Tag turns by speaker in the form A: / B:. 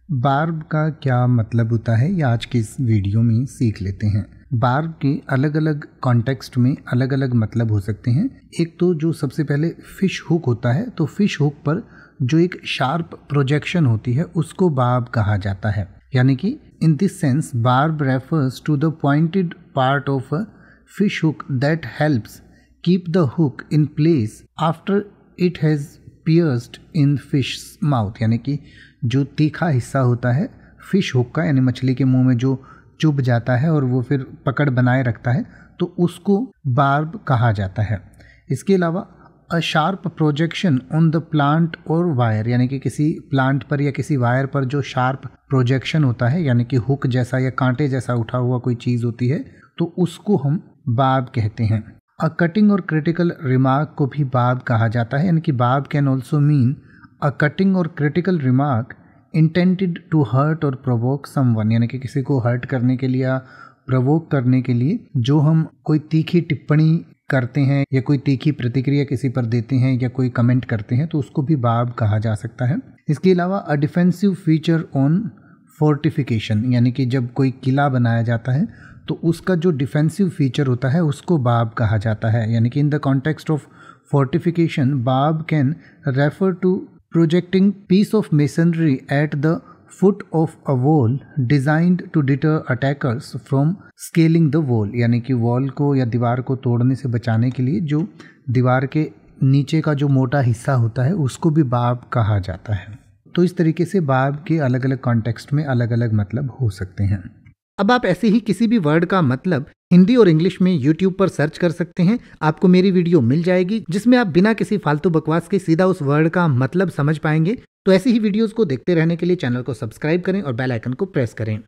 A: Barb का क्या मतलब होता है ये आज के इस वीडियो में सीख लेते हैं। बार्ब के अलग अलग कॉन्टेक्स्ट में अलग अलग मतलब हो सकते हैं। एक तो जो सबसे पहले फिश हुक होता है, तो फिश हुक पर जो एक शार्प प्रोजेक्शन होती है उसको बार्ब कहा जाता है। यानी कि in this sense barb refers to the pointed part of a fish hook that helps keep the hook in place after it has pierced in fish mouth. यानी कि जो तीखा हिस्सा होता है फिश हुक का, यानी मछली के मुंह में जो चुभ जाता है और वो फिर पकड़ बनाए रखता है, तो उसको बार्ब कहा जाता है। इसके अलावा a sharp projection on the plant और वायर, यानी कि किसी प्लांट पर या किसी वायर पर जो शार्प प्रोजेक्शन होता है, यानी कि हुक जैसा या कांटे जैसा उठा हुआ कोई चीज़ होती है, तो उसको हम बार्ब कहते हैं। अ कटिंग और क्रिटिकल रिमार्क को भी बार्ब कहा जाता है। यानी कि barb can also mean a cutting और critical remark intended to hurt और प्रोवोक समवन। यानी कि किसी को हर्ट करने के लिए या प्रोवोक करने के लिए जो हम कोई तीखी टिप्पणी करते हैं या कोई तीखी प्रतिक्रिया किसी पर देते हैं या कोई कमेंट करते हैं, तो उसको भी बार्ब कहा जा सकता है। इसके अलावा a defensive feature on fortification, यानी कि जब कोई किला बनाया जाता है तो उसका जो डिफेंसिव फीचर होता है उसको बार्ब कहा जाता है। यानी कि in the context of fortification barb can refer to projecting piece of masonry at the foot of a wall designed to deter attackers from scaling the wall. यानी कि वॉल को या दीवार को तोड़ने से बचाने के लिए जो दीवार के नीचे का जो मोटा हिस्सा होता है उसको भी बार्ब कहा जाता है। तो इस तरीके से बार्ब के अलग अलग कॉन्टेक्स्ट में अलग अलग मतलब हो सकते हैं।
B: अब आप ऐसे ही किसी भी वर्ड का मतलब हिंदी और इंग्लिश में YouTube पर सर्च कर सकते हैं। आपको मेरी वीडियो मिल जाएगी जिसमें आप बिना किसी फालतू बकवास के सीधा उस वर्ड का मतलब समझ पाएंगे। तो ऐसी ही वीडियोस को देखते रहने के लिए चैनल को सब्सक्राइब करें और बेल आइकन को प्रेस करें।